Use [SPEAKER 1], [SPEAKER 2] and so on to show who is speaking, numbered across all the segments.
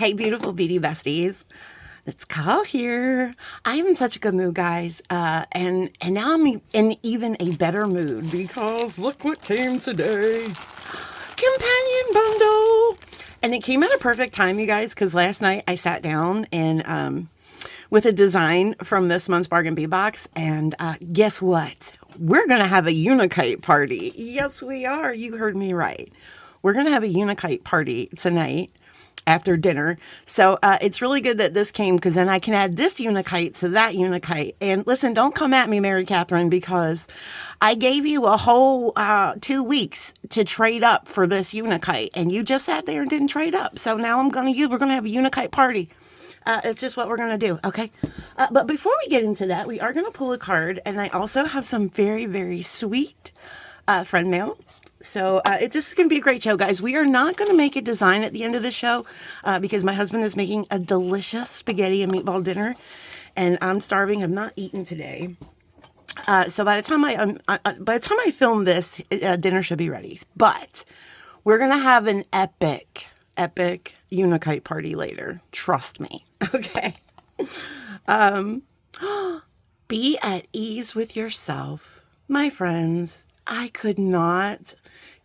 [SPEAKER 1] Hey, beautiful beauty besties. It's Kyle here. I'm in such a good mood, guys. And now I'm in even a better mood because look what came today. Companion bundle. And it came at a perfect time, you guys, because last night I sat down and with a design from this month's Bargain Bee Box. And guess what? We're going to have a Unikite party. Yes, we are. You heard me right. We're going to have a Unikite party tonight after dinner. So it's really good that this came because then I can add this Unikite to that Unikite. And listen, don't come at me, Mary Catherine, because I gave you a whole 2 weeks to trade up for this Unikite. And you just sat there and didn't trade up. So now we're going to have a Unikite party. It's just what we're going to do, okay? But before we get into that, we are going to pull a card. And I also have some very, very sweet friend mail. So this is going to be a great show, guys. We are not going to make a design at the end of the show because my husband is making a delicious spaghetti and meatball dinner. And I'm starving. I've not eaten today. So by the time I film this, dinner should be ready. But we're going to have an epic Unikite party later. Trust me. Okay. Be at ease with yourself. My friends, I could not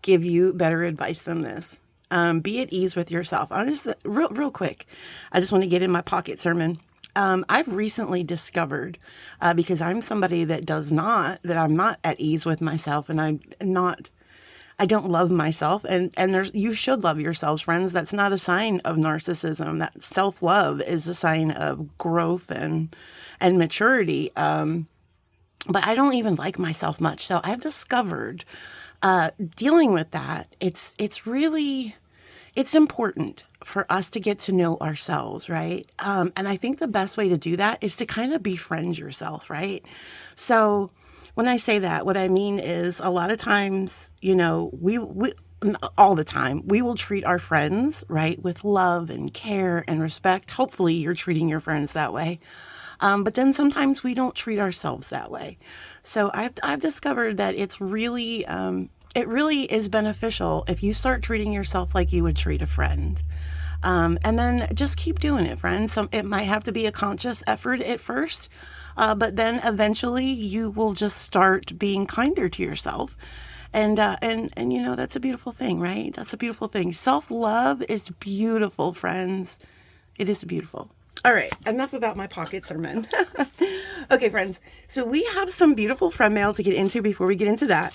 [SPEAKER 1] give you better advice than this. Be at ease with yourself. I'm just real quick. I just want to get in my pocket sermon. I've recently discovered, because I'm somebody that I'm not at ease with myself, and I don't love myself, and you should love yourselves, friends. That's not a sign of narcissism. That self-love is a sign of growth and maturity. But I don't even like myself much. So I've discovered dealing with that, it's important for us to get to know ourselves, right? And I think the best way to do that is to kind of befriend yourself, right? So when I say that, what I mean is a lot of times, we all the time, we will treat our friends, right, with love and care and respect. Hopefully you're treating your friends that way. But then sometimes we don't treat ourselves that way. So I've discovered that it really is beneficial if you start treating yourself like you would treat a friend. And then just keep doing it, friends. It might have to be a conscious effort at first, but then eventually you will just start being kinder to yourself. And that's a beautiful thing, right? That's a beautiful thing. Self-love is beautiful, friends. It is beautiful. All right, enough about my pocket sermon. Okay, friends, so we have some beautiful friend mail to get into before we get into that.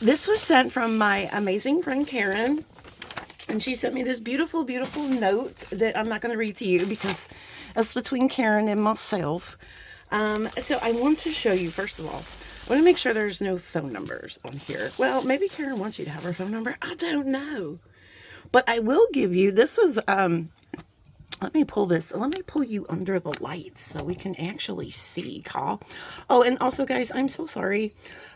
[SPEAKER 1] This was sent from my amazing friend Karen, and she sent me this beautiful, beautiful note that I'm not going to read to you because it's between Karen and myself. So I want to show you, first of all, I want to make sure there's no phone numbers on here. Well, maybe Karen wants you to have her phone number. I don't know. But I will give you, this is... Let me pull you under the lights so we can actually see, Carl. Oh, and also, guys, I'm so sorry.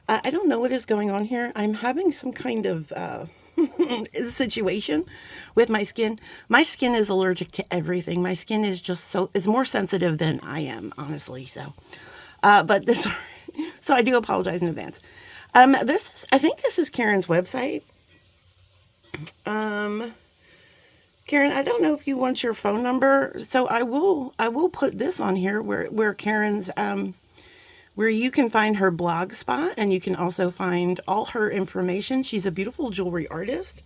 [SPEAKER 1] I don't know what is going on here. I'm having some kind of situation with my skin. My skin is allergic to everything. My skin is just it's more sensitive than I am, honestly. So, so I do apologize in advance. I think this is Karen's website. Karen, I don't know if you want your phone number, so I will put this on here where Karen's where you can find her blog spot, and you can also find all her information. She's a beautiful jewelry artist.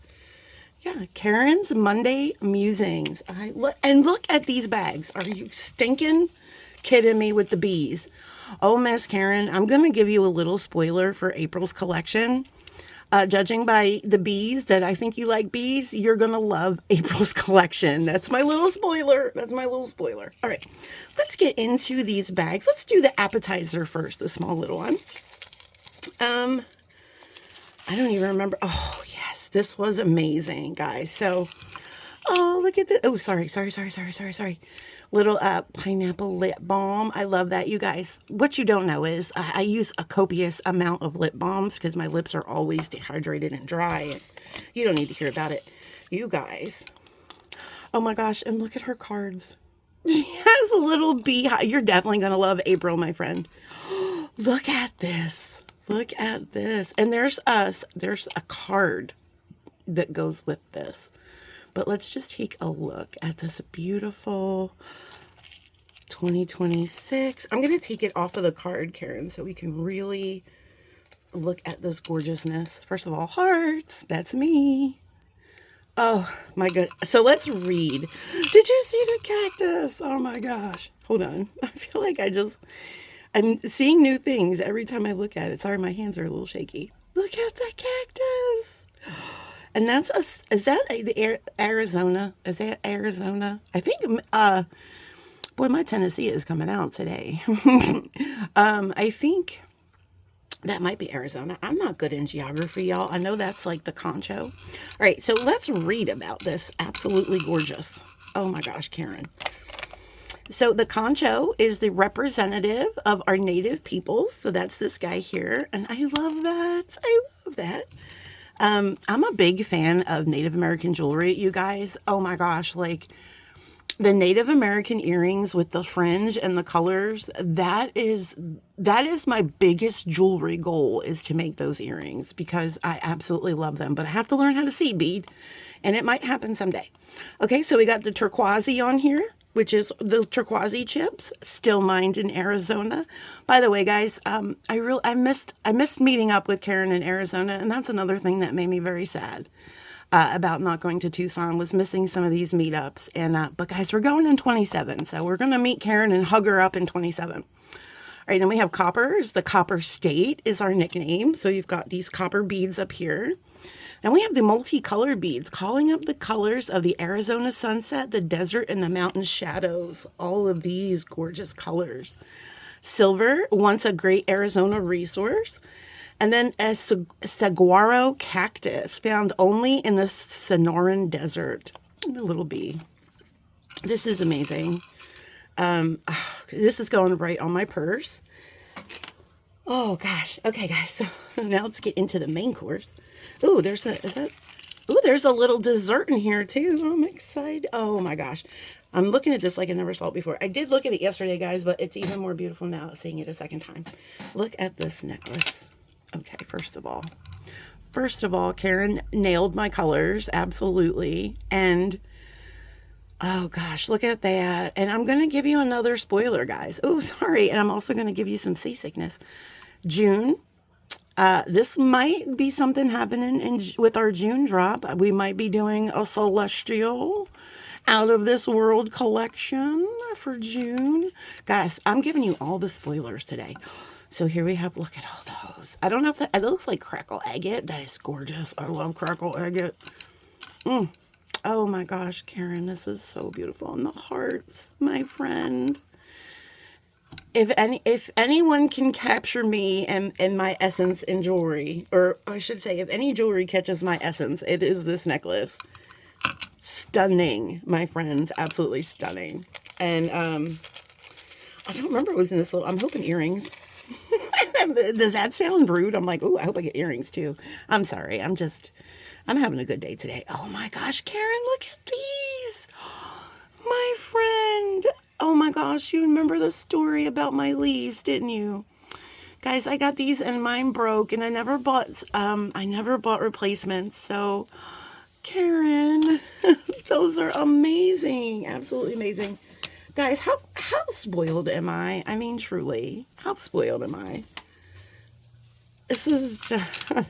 [SPEAKER 1] Yeah, Karen's Monday Musings. Look at these bags. Are you stinking kidding me with the bees? Oh, Miss Karen, I'm going to give you a little spoiler for April's collection. Judging by the bees that I think you like bees, you're going to love April's collection. That's my little spoiler. All right, let's get into these bags. Let's do the appetizer first, the small little one. I don't even remember. Oh, yes, this was amazing, guys. So, oh, look at this. Oh, sorry. Little pineapple lip balm. I love that, you guys. What you don't know is I use a copious amount of lip balms because my lips are always dehydrated and dry. And you don't need to hear about it, you guys. Oh my gosh, and look at her cards. She has a little beehive. You're definitely going to love April, my friend. Look at this. And there's a card that goes with this. But let's just take a look at this beautiful 2026. I'm going to take it off of the card, Karen, so we can really look at this gorgeousness. First of all, hearts. That's me. Oh my god. So let's read. Did you see the cactus? Oh my gosh. Hold on. I feel like I'm seeing new things every time I look at it. Sorry, my hands are a little shaky. Look at the cactus. And that's is that the Arizona? Is that Arizona? I think, boy, my Tennessee is coming out today. I think that might be Arizona. I'm not good in geography, y'all. I know that's like the concho. All right, so let's read about this. Absolutely gorgeous. Oh my gosh, Karen. So the concho is the representative of our native peoples. So that's this guy here. And I love that. I love that. I'm a big fan of Native American jewelry, you guys. Oh my gosh, like the Native American earrings with the fringe and the colors, that is my biggest jewelry goal, is to make those earrings, because I absolutely love them. But I have to learn how to seed bead, and it might happen someday. Okay, so we got the turquoise on here, which is the turquoise chips, still mined in Arizona. By the way, guys, I missed meeting up with Karen in Arizona, and that's another thing that made me very sad about not going to Tucson, was missing some of these meetups. And but guys, we're going in 27, so we're gonna meet Karen and hug her up in 27. All right, and we have coppers. The Copper State is our nickname. So you've got these copper beads up here. And we have the multicolored beads, calling up the colors of the Arizona sunset, the desert, and the mountain shadows. All of these gorgeous colors. Silver, once a great Arizona resource. And then a saguaro cactus, found only in the Sonoran Desert. The little bee. This is amazing. This is going right on my purse. Oh gosh. Okay, guys. So now let's get into the main course. Ooh, there's a little dessert in here too. I'm excited. Oh my gosh. I'm looking at this like I never saw it before. I did look at it yesterday, guys, but it's even more beautiful now seeing it a second time. Look at this necklace. Okay, first of all, Karen nailed my colors. Absolutely. And oh gosh, look at that. And I'm going to give you another spoiler, guys. Oh, sorry. And I'm also going to give you some seasickness. June. This might be something happening with our June drop. We might be doing a celestial out of this world collection for June. Guys, I'm giving you all the spoilers today. So here we have, look at all those. I don't know if that, it looks like crackle agate. That is gorgeous. I love crackle agate. Oh my gosh, Karen, this is so beautiful. And the hearts, my friend. If anyone can capture me and my essence in jewelry, or I should say, if any jewelry catches my essence, it is this necklace. Stunning, my friends, absolutely stunning. And I don't remember it was in this little, I'm hoping earrings. Does that sound rude? I'm like, oh, I hope I get earrings too. I'm sorry. I'm having a good day today. Oh my gosh, Karen, look at these. My friend. Oh my gosh, you remember the story about my leaves, didn't you? Guys, I got these and mine broke, and I never bought replacements. So, Karen, those are amazing. Absolutely amazing. Guys, how spoiled am I? I mean, truly, how spoiled am I? This is just...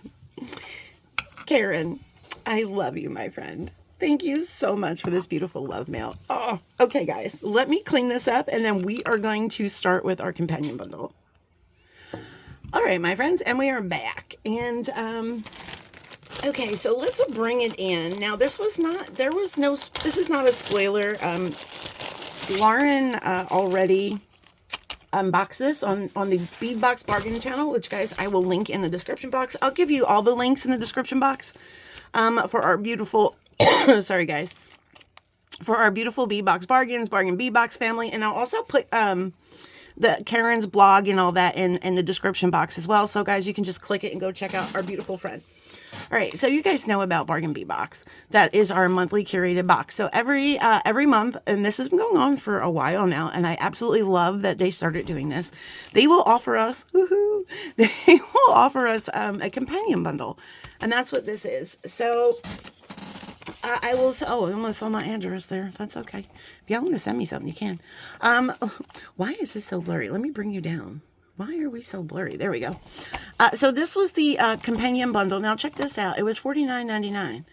[SPEAKER 1] Karen, I love you, my friend. Thank you so much for this beautiful love mail. Oh, okay, guys, let me clean this up, and then we are going to start with our companion bundle. All right, my friends, and we are back. And, okay, so let's bring it in. Now, this is not a spoiler. Lauren already unboxed this on the Bead Box Bargain channel, which, guys, I will link in the description box. I'll give you all the links in the description box for our beautiful... sorry, guys. For our beautiful Bead Box Bargains, Bargain Bead Box family. And I'll also put the Karen's blog and all that in the description box as well. So, guys, you can just click it and go check out our beautiful friend. All right, so you guys know about Bargain Bead Box. That is our monthly curated box. So every month, and this has been going on for a while now, and I absolutely love that they started doing this. They will offer us, they will offer us a companion bundle, and that's what this is. So I will. Oh, I almost saw my address there. That's okay. If y'all want to send me something, you can. Why is this so blurry? Let me bring you down. Why are we so blurry? There we go. So this was the companion bundle. Now check this out. It was $49.99.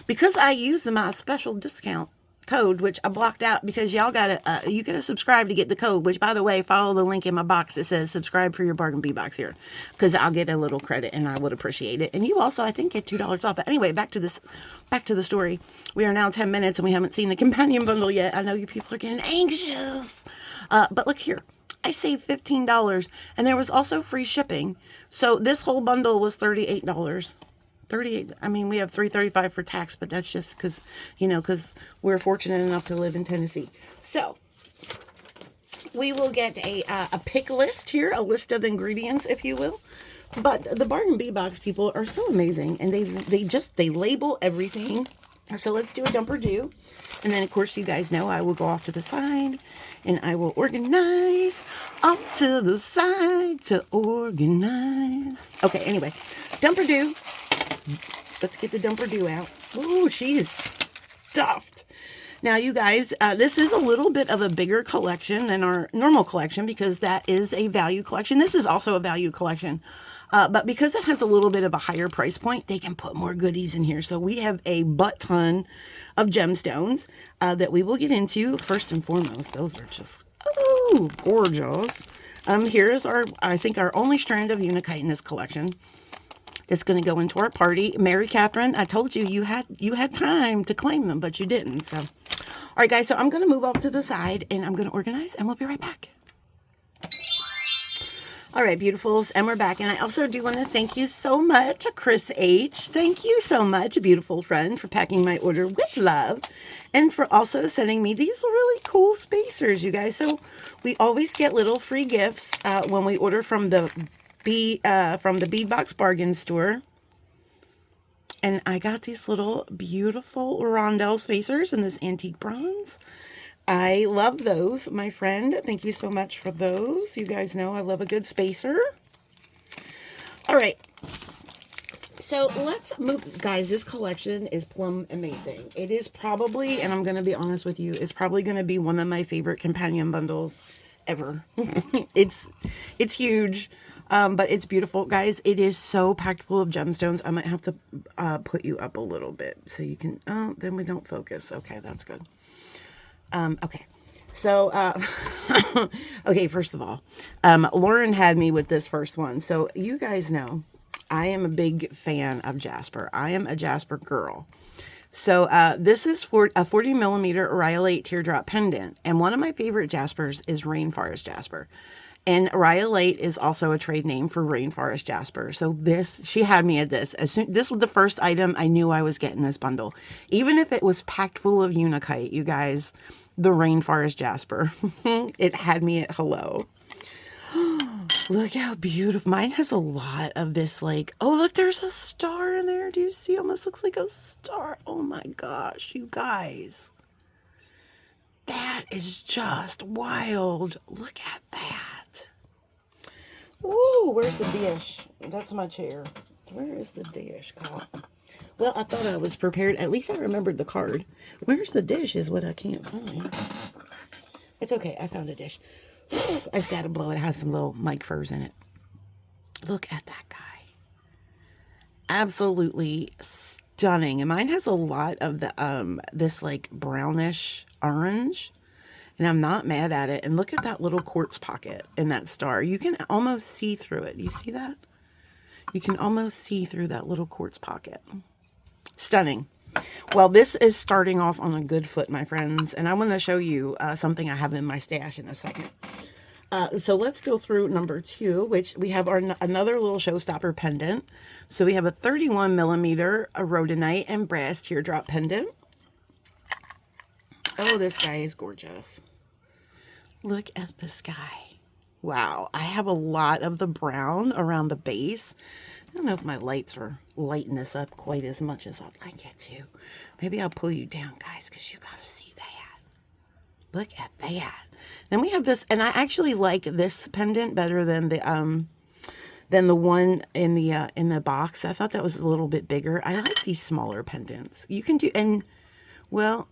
[SPEAKER 1] Because I used my special discount code, which I blocked out because y'all gotta you gotta subscribe to get the code, which by the way, follow the link in my box that says subscribe for your bargain bee box here, because I'll get a little credit and I would appreciate it. And you also, I think, get $2 off. But anyway, back to the story. We are now 10 minutes and we haven't seen the companion bundle yet. I know you people are getting anxious, but look here, I saved $15 and there was also free shipping. So this whole bundle was $38. 38. I mean, we have $3.35 for tax, but that's just because, because we're fortunate enough to live in Tennessee. So we will get a pick list here, a list of ingredients, if you will. But the Bargain Bee Box people are so amazing, and they label everything. So let's do a dump or do. And then, of course, you guys know I will go off to the side and I will organize off to the side to organize. Okay, anyway, dump or do. Let's get the dump or do out. Ooh, she is stuffed. Now, you guys, this is a little bit of a bigger collection than our normal collection because that is a value collection. This is also a value collection. But because it has a little bit of a higher price point, they can put more goodies in here. So we have a butt ton of gemstones that we will get into. First and foremost, those are just, oh, gorgeous. Here's I think our only strand of Unakite in this collection. It's going to go into our party. Mary Catherine, I told you you had time to claim them, but you didn't. So, all right, guys. So I'm going to move off to the side, and I'm going to organize, and we'll be right back. All right, beautifuls, and we're back. And I also do want to thank you so much, Chris H. Thank you so much, beautiful friend, for packing my order with love, and for also sending me these really cool spacers, you guys. So we always get little free gifts when we order from the Bead Box Bargain Store. And I got these little beautiful rondelle spacers in this antique bronze. I love those, my friend. Thank you so much for those. You guys know I love a good spacer. All right. So let's move. Guys, this collection is plumb amazing. It is probably, and I'm going to be honest with you, it's probably going to be one of my favorite companion bundles ever. It's huge. But it's beautiful, guys. It is so packed full of gemstones. I might have to put you up a little bit so you can. Oh, then we don't focus. Okay, that's good. Okay, so okay. First of all, Lauren had me with this first one, so you guys know I am a big fan of Jasper. I am a Jasper girl. So this is for a 40 millimeter rhyolite teardrop pendant, and one of my favorite Jaspers is Rainforest Jasper. And rhyolite is also a trade name for rainforest jasper. So she had me at this. This was the first item I knew I was getting this bundle. Even if it was packed full of Unakite, you guys, the rainforest jasper. It had me at hello. Look how beautiful. Mine has a lot of this oh, look, there's a star in there. Do you see? Almost looks like a star. Oh my gosh, you guys. That is just wild. Look at that. Ooh, where's the dish? That's my chair. Where is the dish, God? Well, I thought I was prepared. At least I remembered the card. Where's the dish is what I can't find. It's okay. I found a dish. I just got to blow it. It has some little mic furs in it. Look at that guy. Absolutely stunning. And mine has a lot of the this brownish orange. And I'm not mad at it. And look at that little quartz pocket in that star. You can almost see through it. You see that? You can almost see through that little quartz pocket. Stunning. Well, this is starting off on a good foot, my friends. And I want to show you something I have in my stash in a second. So let's go through number 2, which we have another little showstopper pendant. So we have a 31 millimeter rhodonite and brass teardrop pendant. Oh, this guy is gorgeous. Look at this guy. Wow. I have a lot of the brown around the base. I don't know if my lights are lighting this up quite as much as I'd like it to. Maybe I'll pull you down, guys, because you got to see that. Look at that. Then we have this, and I actually like this pendant better than the one in the box. I thought that was a little bit bigger. I like these smaller pendants. You can do, and Well,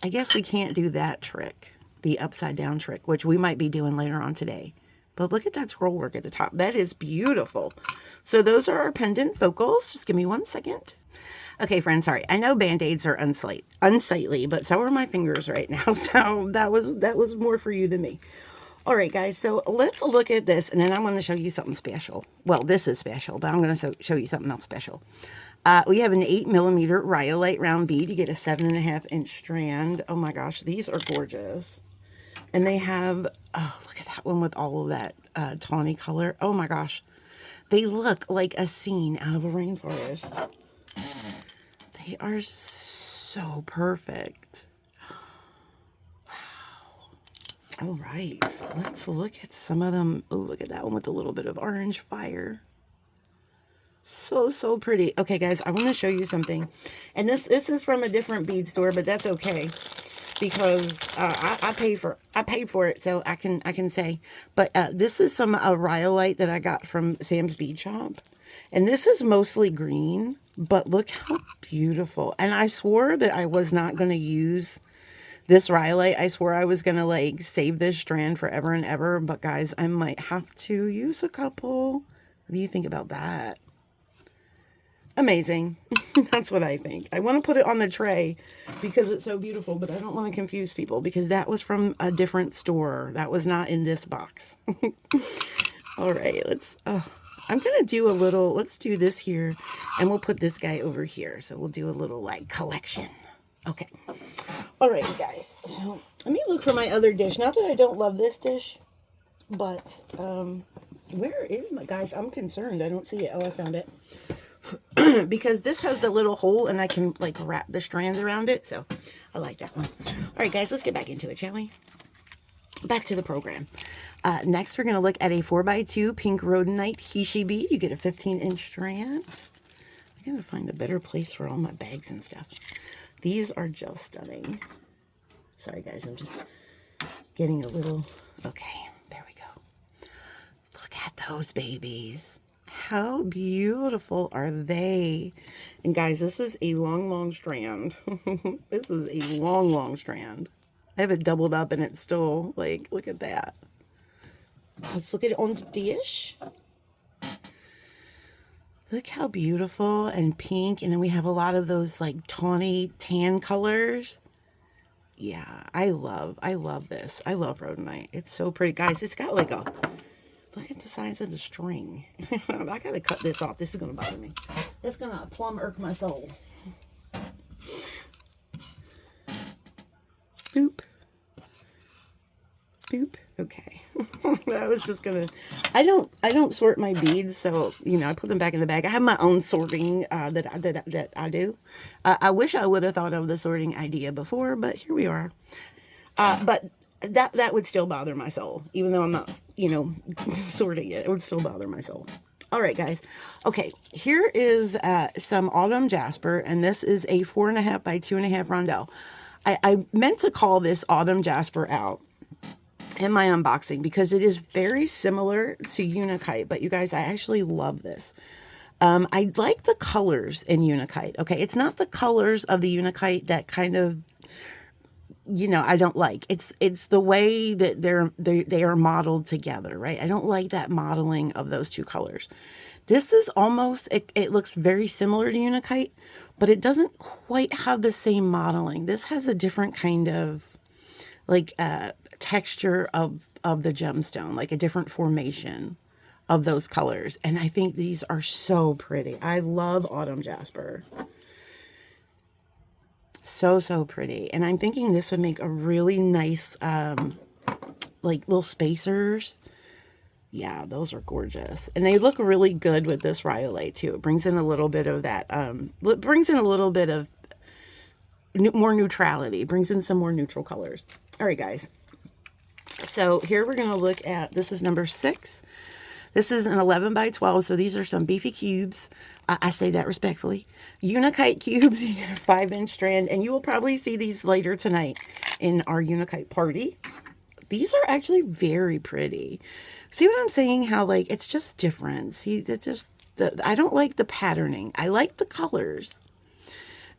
[SPEAKER 1] I guess we can't do that trick, the upside down trick, which we might be doing later on today. But look at that scroll work at the top. That is beautiful. So those are our pendant focals. Just give me 1 second. Okay, friends, sorry. I know Band-Aids are unsightly, but so are my fingers right now. So that was more for you than me. All right, guys, so let's look at this, and then I'm going to show you something special. Well, this is special, but I'm going to show you something else special. We have an 8mm rhyolite round bead. You get a 7.5-inch strand. Oh my gosh, these are gorgeous. And they have, oh, look at that one with all of that tawny color. Oh my gosh. They look like a scene out of a rainforest. They are so perfect. Wow. All right, let's look at some of them. Oh, look at that one with a little bit of orange fire. So pretty. Okay, guys, I want to show you something. And this is from a different bead store, but that's okay. Because I paid for it, so I can say. But this is some rhyolite that I got from Sam's Bead Shop, and this is mostly green. But look how beautiful! And I swore that I was not going to use this rhyolite. I swore I was going to like save this strand forever and ever. But guys, I might have to use a couple. What do you think about that? Amazing. That's what I think. I want to put it on the tray because it's so beautiful, but I don't want to confuse people because that was from a different store. That was not in this box. All right, I'm going to do a little, let's do this here, and we'll put this guy over here. So we'll do a little like collection. Okay. All right, guys. So let me look for my other dish. Not that I don't love this dish, but where is my, guys? I'm concerned. I don't see it. Oh, I found it. Because this has the little hole and I can like wrap the strands around it. So I like that one. All right, guys, let's get back into it, shall we? Back to the program. Next, we're going to look at a 4x2 pink rhodonite Hishi bead. You get a 15-inch strand. I'm going to find a better place for all my bags and stuff. These are just stunning. Sorry, guys, I'm just getting a little... Okay, there we go. Look at those babies. How beautiful are they? And guys, this is a long strand. This is a long strand. I have it doubled up and it's still like, look at that. Let's look at it on the dish. Look how beautiful and pink. And then we have a lot of those like tawny tan colors. Yeah, I love this. I love rhodonite. It's so pretty. Guys, it's got like a... Look at the size of the string. I gotta cut this off. This is gonna bother me. It's gonna plumb irk my soul. Boop. Boop. Okay. I was just gonna... I don't sort my beads, so, you know, I put them back in the bag. I have my own sorting that I do. I wish I would have thought of the sorting idea before, but here we are. But that would still bother my soul, even though I'm not, you know, sorting it. It would still bother my soul. All right, guys. Okay, here is some autumn jasper, and this is a 4.5 by 2.5 rondelle. I meant to call this autumn jasper out in my unboxing because it is very similar to Unakite, but you guys, I actually love this. I like the colors in Unakite. Okay, it's not the colors of the Unakite that kind of, you know, I don't like. It's the way that they are modeled together, right? I don't like that modeling of those two colors. This is almost, it looks very similar to Unakite, but it doesn't quite have the same modeling. This has a different kind of like texture of the gemstone, like a different formation of those colors. And I think these are so pretty. I love autumn jasper. So pretty. And I'm thinking this would make a really nice, like little spacers. Yeah, those are gorgeous. And they look really good with this rhyolite too. It brings in a little bit of that, it brings in a little bit of more neutrality. It brings in some more neutral colors. All right, guys. So here we're going to look at, this is number 6. This is an 11 by 12. So these are some beefy cubes. I say that respectfully. Unakite cubes. You get a 5-inch strand. And you will probably see these later tonight in our Unakite party. These are actually very pretty. See what I'm saying? How like, it's just different. See, it's just, I don't like the patterning. I like the colors.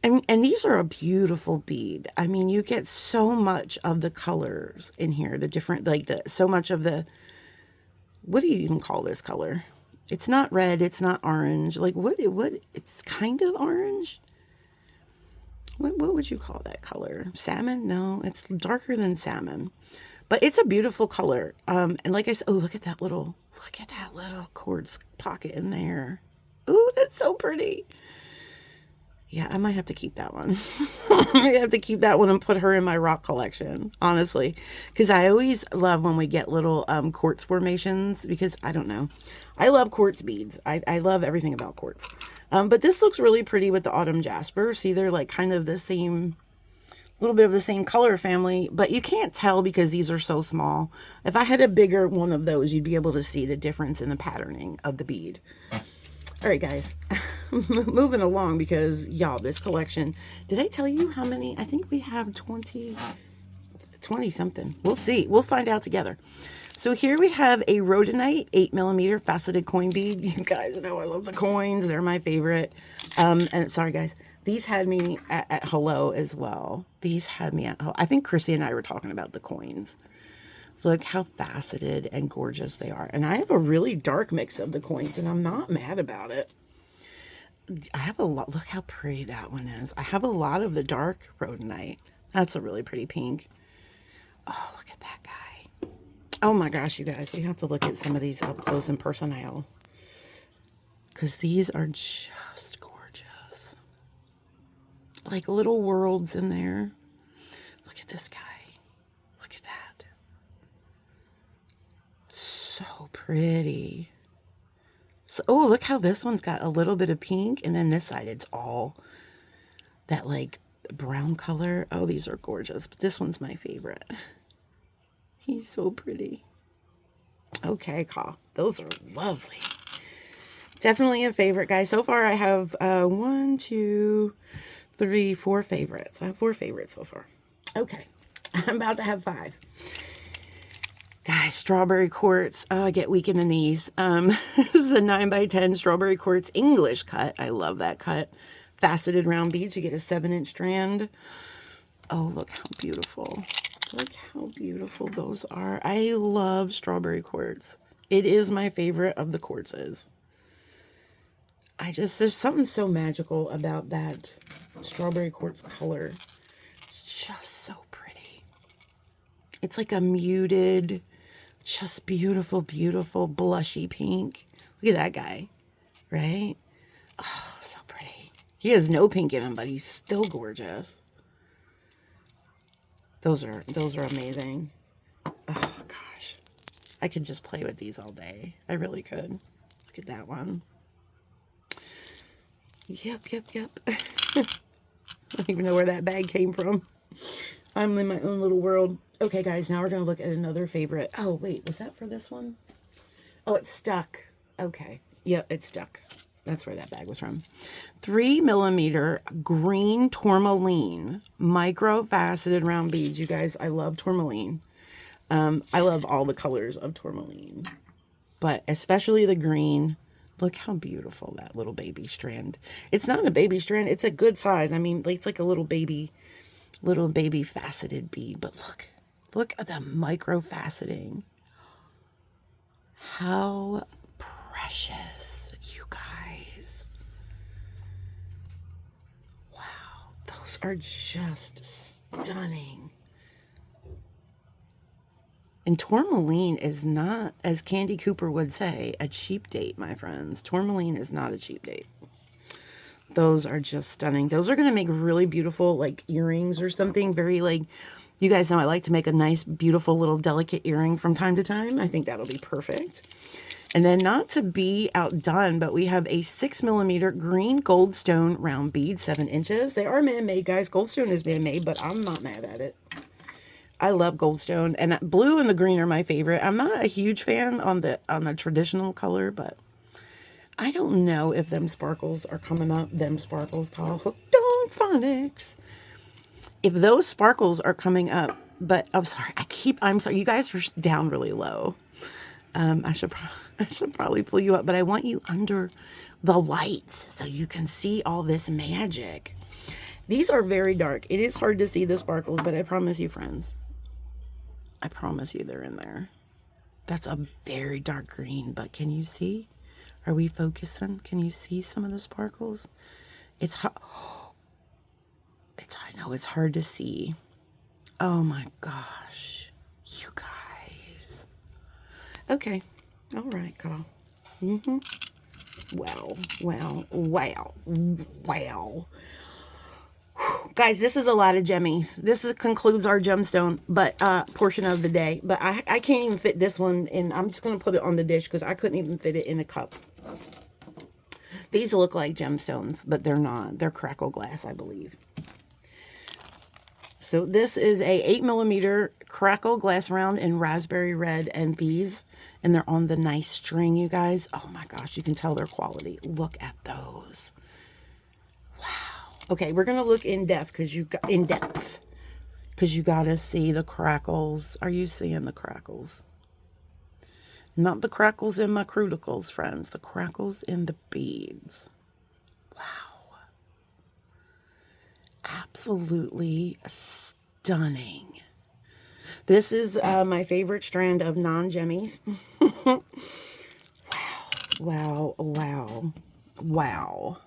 [SPEAKER 1] And these are a beautiful bead. I mean, you get so much of the colors in here, the different, like so much of the, what do you even call this color? It's not red, it's not orange. Like what, it's kind of orange. What would you call that color? Salmon? No, it's darker than salmon. But it's a beautiful color. And like I said, oh, look at that little quartz pocket in there. Ooh, that's so pretty. Yeah, I might have to keep that one. I have to keep that one and put her in my rock collection, honestly. Because I always love when we get little quartz formations, because I don't know. I love quartz beads. I love everything about quartz. But this looks really pretty with the autumn jasper. See, they're like kind of the same, little bit of the same color family, but you can't tell because these are so small. If I had a bigger one of those, you'd be able to see the difference in the patterning of the bead. All right, guys, moving along, because y'all, this collection, did I tell you how many? I think we have 20 something. We'll see. We'll find out together. So here we have a rhodonite 8mm faceted coin bead. You guys know I love the coins. They're my favorite. And sorry, guys, these had me at hello as well. These had me at hello. I think Chrissy and I were talking about the coins. Look how faceted and gorgeous they are. And I have a really dark mix of the coins, and I'm not mad about it. I have a lot. Look how pretty that one is. I have a lot of the dark rhodonite. That's a really pretty pink. Oh, look at that guy. Oh my gosh, you guys. We have to look at some of these up close and personal, because these are just gorgeous. Like little worlds in there. Look at this guy. Look at that. So pretty. So, oh, look how this one's got a little bit of pink, and then this side it's all that like brown color. Oh, these are gorgeous, but this one's my favorite. He's so pretty. Okay, Ka. Those are lovely. Definitely a favorite, guys. So far I have 1, 2, 3, 4 favorites. I have 4 favorites so far. Okay. I'm about to have 5. Guys, strawberry quartz. Oh, I get weak in the knees. This is a 9x10 strawberry quartz English cut. I love that cut. Faceted round beads. You get a 7-inch strand. Oh, look how beautiful. Look how beautiful those are. I love strawberry quartz. It is my favorite of the quartzes. There's something so magical about that strawberry quartz color. It's just so pretty. It's like a muted, just beautiful, beautiful, blushy pink. Look at that guy, right? Oh, so pretty. He has no pink in him, but he's still gorgeous. Those are amazing. Oh gosh, I could just play with these all day. I really could. Look at that one. Yep. I don't even know where that bag came from. I'm in my own little world. Okay, guys, now we're gonna look at another favorite. Oh wait, was that for this one? Oh, it's stuck. Okay, yep, it's stuck. That's where that bag was from. 3mm green tourmaline micro faceted round beads. You guys, I love tourmaline. I love all the colors of tourmaline, but especially the green. Look how beautiful that little baby strand. It's not a baby strand. It's a good size. I mean, it's like a little baby faceted bead. But look at the micro faceting. How precious, you guys. Wow, those are just stunning. And tourmaline is not, as Candy Cooper would say, a cheap date, my friends. Tourmaline is not a cheap date. Those are just stunning. Those are going to make really beautiful, like, earrings or something. Very, like, you guys know I like to make a nice, beautiful, little delicate earring from time to time. I think that'll be perfect. And then, not to be outdone, but we have a 6mm green goldstone round bead, 7 inches. They are man-made, guys. Goldstone is man-made, but I'm not mad at it. I love goldstone, and blue and the green are my favorite. I'm not a huge fan on the traditional color, but I don't know if them sparkles are coming up. Them sparkles called Hooked on Phonics. If those sparkles are coming up, but I'm sorry. I'm sorry. You guys are down really low. I should probably pull you up, but I want you under the lights so you can see all this magic. These are very dark. It is hard to see the sparkles, but I promise you, friends, I promise you they're in there. That's a very dark green, but can you see? Are we focusing? Can you see some of the sparkles? It's hard. I know it's hard to see. Oh my gosh. You guys. Okay. All right, Carl. Wow. Wow. Wow. Wow. Guys, this is a lot of gemmies. Concludes our gemstone portion of the day. But I can't even fit this one in. I'm just going to put it on the dish because I couldn't even fit it in a cup. These look like gemstones, but they're not. They're crackle glass, I believe. So this is a 8mm crackle glass round in raspberry red and these. And they're on the nice string, you guys. Oh my gosh, you can tell their quality. Look at those. Wow. Okay, we're gonna look in depth because you gotta see the crackles. Are you seeing the crackles? Not the crackles in my cuticles, friends. The crackles in the beads. Wow. Absolutely stunning. This is my favorite strand of non-gemmies. Wow. Wow. Wow. Wow.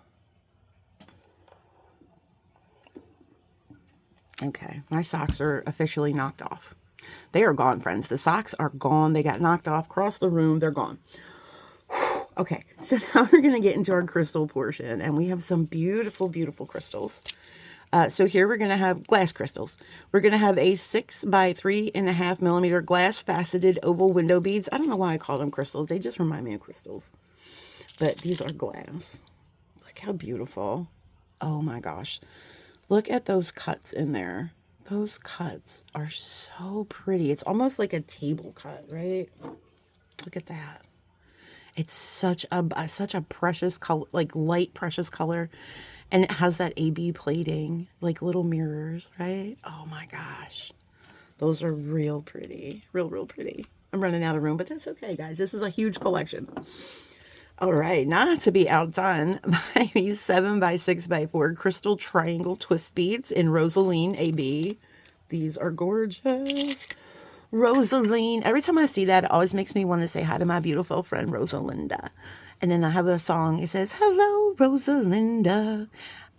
[SPEAKER 1] Okay, my socks are officially knocked off. They are gone, friends. The socks are gone. They got knocked off across the room. They're gone. Okay, so now we're going to get into our crystal portion. And we have some beautiful, beautiful crystals. So here we're going to have glass crystals. We're going to have a 6 by 3.5mm glass faceted oval window beads. I don't know why I call them crystals. They just remind me of crystals. But these are glass. Look how beautiful. Oh my gosh. Look at those cuts in there. Those cuts are so pretty. It's almost like a table cut, right? Look at that. It's such a precious color, like light precious color. And it has that AB plating, like little mirrors, right? Oh my gosh. Those are real pretty. Real pretty. I'm running out of room, but that's okay, guys. This is a huge collection. All right, not to be outdone by these 7 by 6 by 4 crystal triangle twist beads in Rosaline AB. These are gorgeous. Rosaline. Every time I see that, it always makes me want to say hi to my beautiful friend Rosalinda. And then I have a song. It says, "Hello, Rosalinda.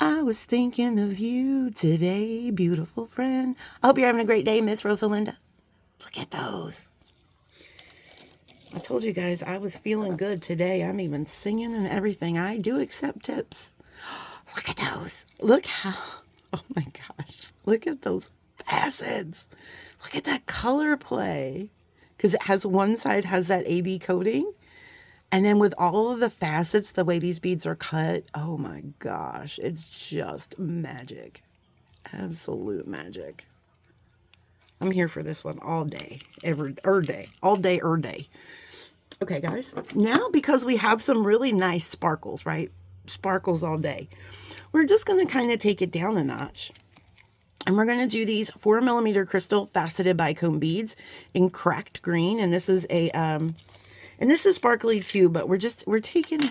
[SPEAKER 1] I was thinking of you today, beautiful friend." I hope you're having a great day, Miss Rosalinda. Look at those. I told you guys I was feeling good today. I'm even singing and everything. I do accept tips. Look at those. Look how, oh my gosh. Look at those facets. Look at that color play. Because it has one side has that AB coating. And then with all of the facets, the way these beads are cut, oh my gosh. It's just magic. Absolute magic. I'm here for this one all day. All day. Okay, guys. Now, because we have some really nice sparkles, right? Sparkles all day. We're just going to kind of take it down a notch. And we're going to do these 4mm crystal faceted bicone beads in cracked green. And this is and this is sparkly too, but we're taking,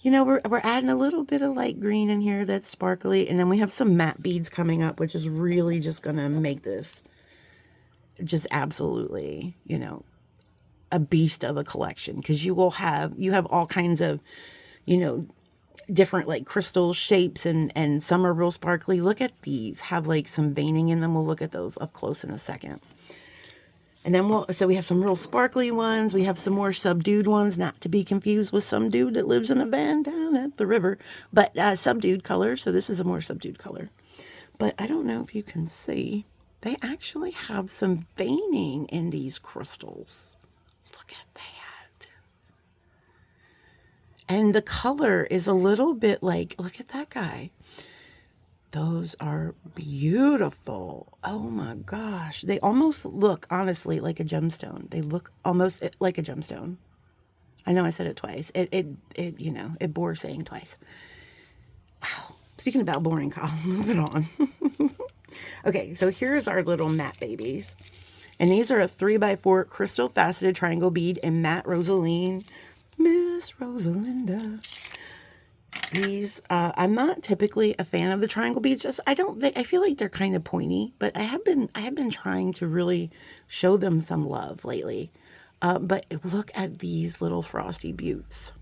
[SPEAKER 1] you know, we're adding a little bit of light green in here that's sparkly. And then we have some matte beads coming up, which is really just going to make this just absolutely, you know, a beast of a collection, because you have all kinds of, you know, different like crystal shapes and some are real sparkly. Look at these, have like some veining in them. We'll look at those up close in a second. And then so we have some real sparkly ones. We have some more subdued ones, not to be confused with some dude that lives in a van down at the river, but subdued color. So this is a more subdued color, but I don't know if you can see. They actually have some veining in these crystals. Look at that. And the color is a little bit like, look at that guy. Those are beautiful. Oh my gosh. They almost look, honestly, like a gemstone. They look almost like a gemstone. I know I said it twice. You know, it bore saying twice. Wow. Speaking about boring, Kyle, moving on. Okay, so here's our little matte babies. And these are a 3 by 4 crystal faceted triangle bead in matte Rosaline. Miss Rosalinda. These, I'm not typically a fan of the triangle beads. Just I feel like they're kind of pointy, but I have been trying to really show them some love lately. But look at these little frosty buttes.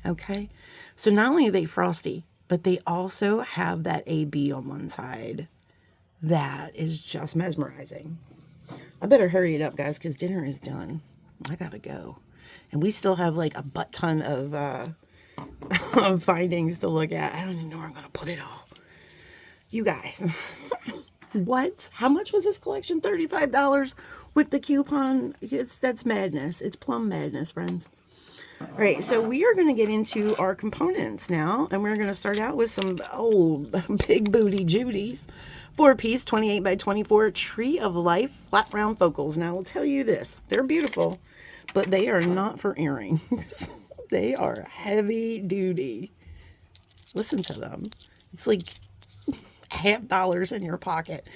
[SPEAKER 1] Okay, so not only are they frosty, but they also have that AB on one side. That is just mesmerizing. I better hurry it up, guys, because dinner is done. I gotta go, and we still have like a butt ton of findings to look at. I don't even know where I'm gonna put it all. You guys, what? How much was this collection? $35 with the coupon. That's madness. It's plum madness, friends. All right, so we are going to get into our components now, and we're going to start out with some old big booty Judy's 4-piece 28 by 24 Tree of Life flat round focals. Now, I will tell you this, they're beautiful, but they are not for earrings. They are heavy duty. Listen to them. It's like $50 in your pocket.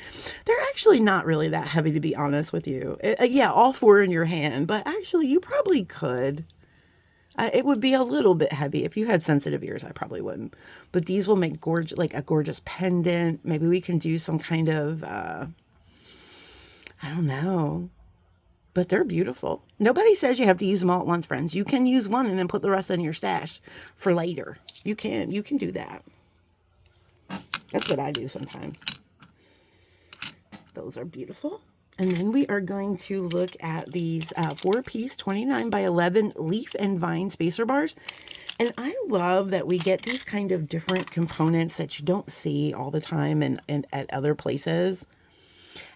[SPEAKER 1] They're actually not really that heavy, to be honest with you. Yeah, all four in your hand, but actually you probably could. It would be a little bit heavy. If you had sensitive ears, I probably wouldn't. But these will make like a gorgeous pendant. Maybe we can do some kind of, I don't know. But they're beautiful. Nobody says you have to use them all at once, friends. You can use one and then put the rest in your stash for later. You can do that. That's what I do sometimes. Those are beautiful. And then we are going to look at these 4-piece 29 by 11 leaf and vine spacer bars. And I love that we get these kind of different components that you don't see all the time and at other places.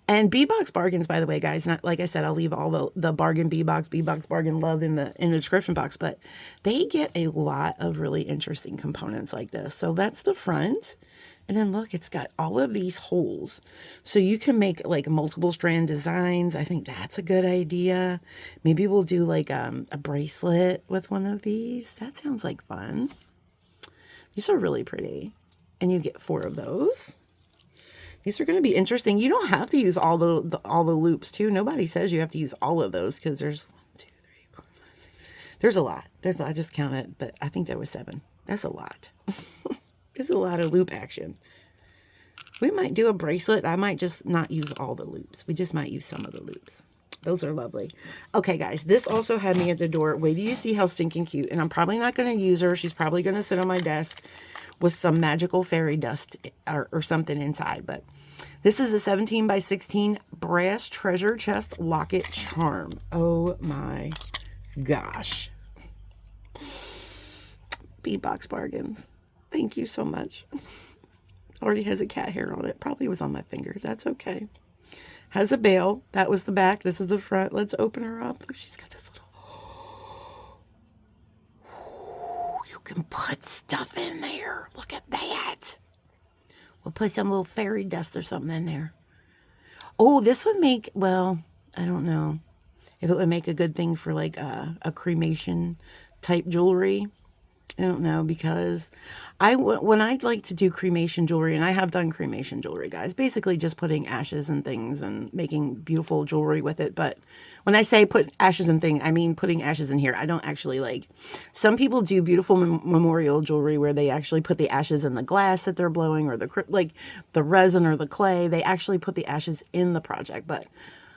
[SPEAKER 1] And beadbox bargains, by the way, guys, not like I said, I'll leave all the bargain beadbox bargain love in the description box, but they get a lot of really interesting components like this. So that's the front. And then look, it's got all of these holes. So you can make like multiple strand designs. I think that's a good idea. Maybe we'll do like a bracelet with one of these. That sounds like fun. These are really pretty. And you get 4 of those. These are going to be interesting. You don't have to use all the loops too. Nobody says you have to use all of those because there's 1, 2, 3, 4, 5. There's a lot. I just counted, but I think there was 7. That's a lot. There's a lot of loop action. We might do a bracelet. I might just not use all the loops. We just might use some of the loops. Those are lovely. Okay, guys, this also had me at the door. Wait till you see how stinking cute. And I'm probably not going to use her. She's probably going to sit on my desk with some magical fairy dust or something inside. But this is a 17 by 16 brass treasure chest locket charm. Oh my gosh. Beadbox bargains. Thank you so much. Already has a cat hair on it. Probably was on my finger. That's okay. Has a bail. That was the back. This is the front. Let's open her up. Look, she's got this little... You can put stuff in there. Look at that. We'll put some little fairy dust or something in there. Oh, this would make... Well, I don't know if it would make a good thing for like a cremation type jewelry. I don't know, because when I'd like to do cremation jewelry, and I have done cremation jewelry, guys, basically just putting ashes and things and making beautiful jewelry with it. But when I say put ashes and things, I mean putting ashes in here. I don't actually like, some people do beautiful memorial jewelry where they actually put the ashes in the glass that they're blowing, or like the resin or the clay. They actually put the ashes in the project. But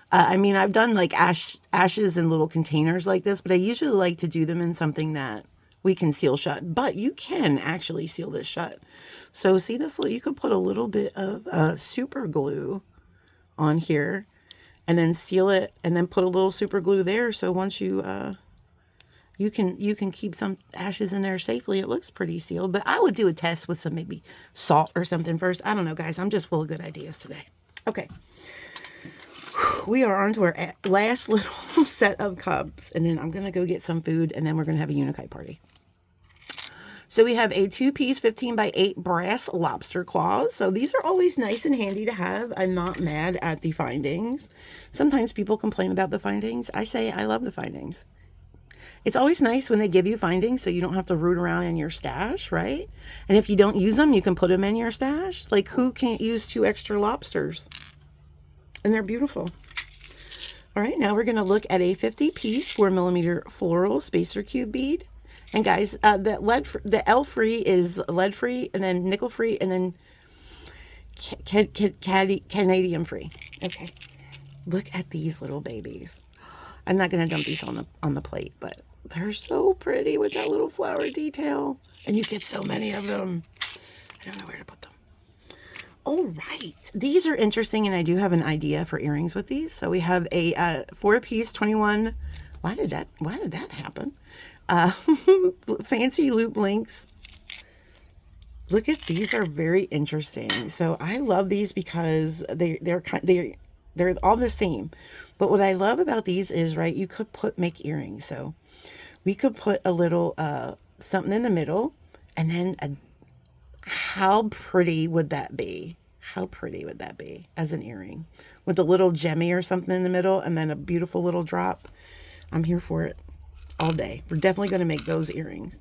[SPEAKER 1] I mean, I've done like ashes in little containers like this, but I usually like to do them in something that we can seal shut, but you can actually seal this shut. So see this, you could put a little bit of super glue on here and then seal it, and then put a little super glue there. So once you can keep some ashes in there safely. It looks pretty sealed, but I would do a test with some maybe salt or something first. I don't know, guys. I'm just full of good ideas today. Okay. We are on to our last little set of cups, and then I'm going to go get some food, and then we're going to have a Unikite party. So we have a 2-piece 15 by 8 brass lobster claws. So these are always nice and handy to have. I'm not mad at the findings. Sometimes people complain about the findings. I say I love the findings. It's always nice when they give you findings so you don't have to root around in your stash, right? And if you don't use them, you can put them in your stash. Like, who can't use 2 extra lobsters? And they're beautiful. All right, now we're going to look at a 50-piece 4mm floral spacer cube bead. And guys, the L free is lead free, and then nickel free, and then Canadian free. Okay. Look at these little babies. I'm not gonna dump these on the plate, but they're so pretty with that little flower detail. And you get so many of them. I don't know where to put them. All right. These are interesting, and I do have an idea for earrings with these. So we have a 4-piece 21. Why did that happen? Fancy loop links. Look at these, are very interesting. So I love these because they're all the same. But what I love about these is, right, you could make earrings. So we could put a little something in the middle, and then how pretty would that be? How pretty would that be as an earring? With a little gemmy or something in the middle, and then a beautiful little drop. I'm here for it all day. We're definitely going to make those earrings.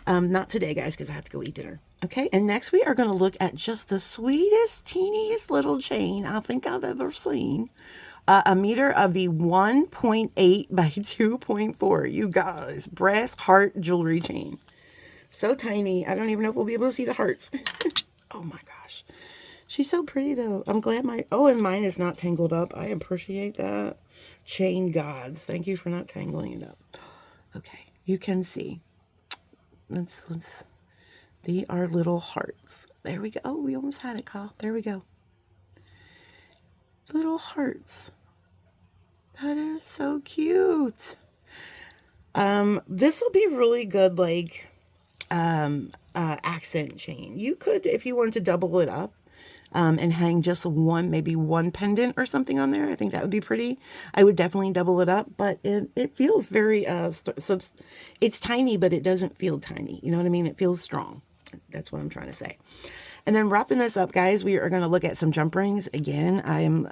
[SPEAKER 1] Not today, guys, because I have to go eat dinner. Okay, and next we are going to look at just the sweetest, teeniest little chain I think I've ever seen. A meter of the 1.8 by 2.4. You guys, brass heart jewelry chain. So tiny. I don't even know if we'll be able to see the hearts. Oh my gosh. She's so pretty though. I'm glad and mine is not tangled up. I appreciate that. Chain gods. Thank you for not tangling it up. Okay. You can see. They are little hearts. There we go. Oh, we almost had it, Kyle. There we go. Little hearts. That is so cute. This will be really good, like, accent chain. You could, if you wanted to double it up, and hang just maybe one pendant or something on there. I think that would be pretty. I would definitely double it up, but it feels very, it's tiny, but it doesn't feel tiny. You know what I mean? It feels strong. That's what I'm trying to say. And then wrapping this up, guys, we are going to look at some jump rings. Again,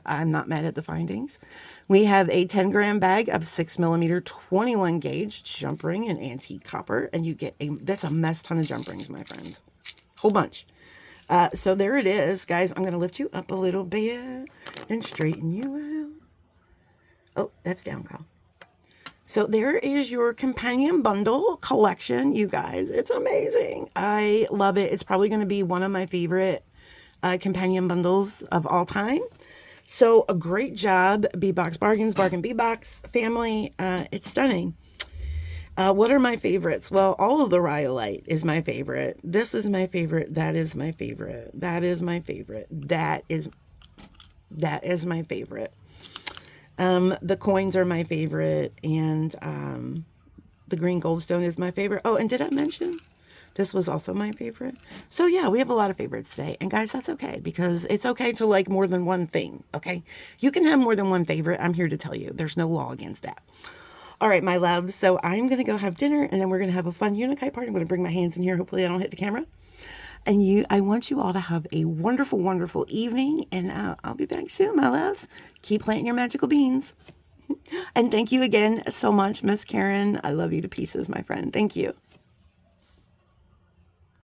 [SPEAKER 1] I'm not mad at the findings. We have a 10-gram bag of 6mm 21 gauge jump ring in antique copper, and you get that's a mess ton of jump rings, my friends. Whole bunch. So there it is, guys. I'm going to lift you up a little bit and straighten you out. Oh, that's down, Kyle. So there is your companion bundle collection, you guys. It's amazing. I love it. It's probably going to be one of my favorite companion bundles of all time. So a great job, B-Box Bargains, Bargain B-Box family. It's stunning. What are my favorites? Well, all of the rhyolite is my favorite. This is my favorite. That is my favorite. That is my favorite. That is my favorite. The coins are my favorite, and the green goldstone is my favorite. Oh, and did I mention this was also my favorite? So yeah, we have a lot of favorites today. And guys, that's okay, because it's okay to like more than one thing, okay? You can have more than one favorite. I'm here to tell you. There's no law against that. All right, my loves. So I'm going to go have dinner, and then we're going to have a fun Unikite party. I'm going to bring my hands in here. Hopefully I don't hit the camera. And I want you all to have a wonderful, wonderful evening. And I'll be back soon, my loves. Keep planting your magical beans. And thank you again so much, Miss Karen. I love you to pieces, my friend. Thank you.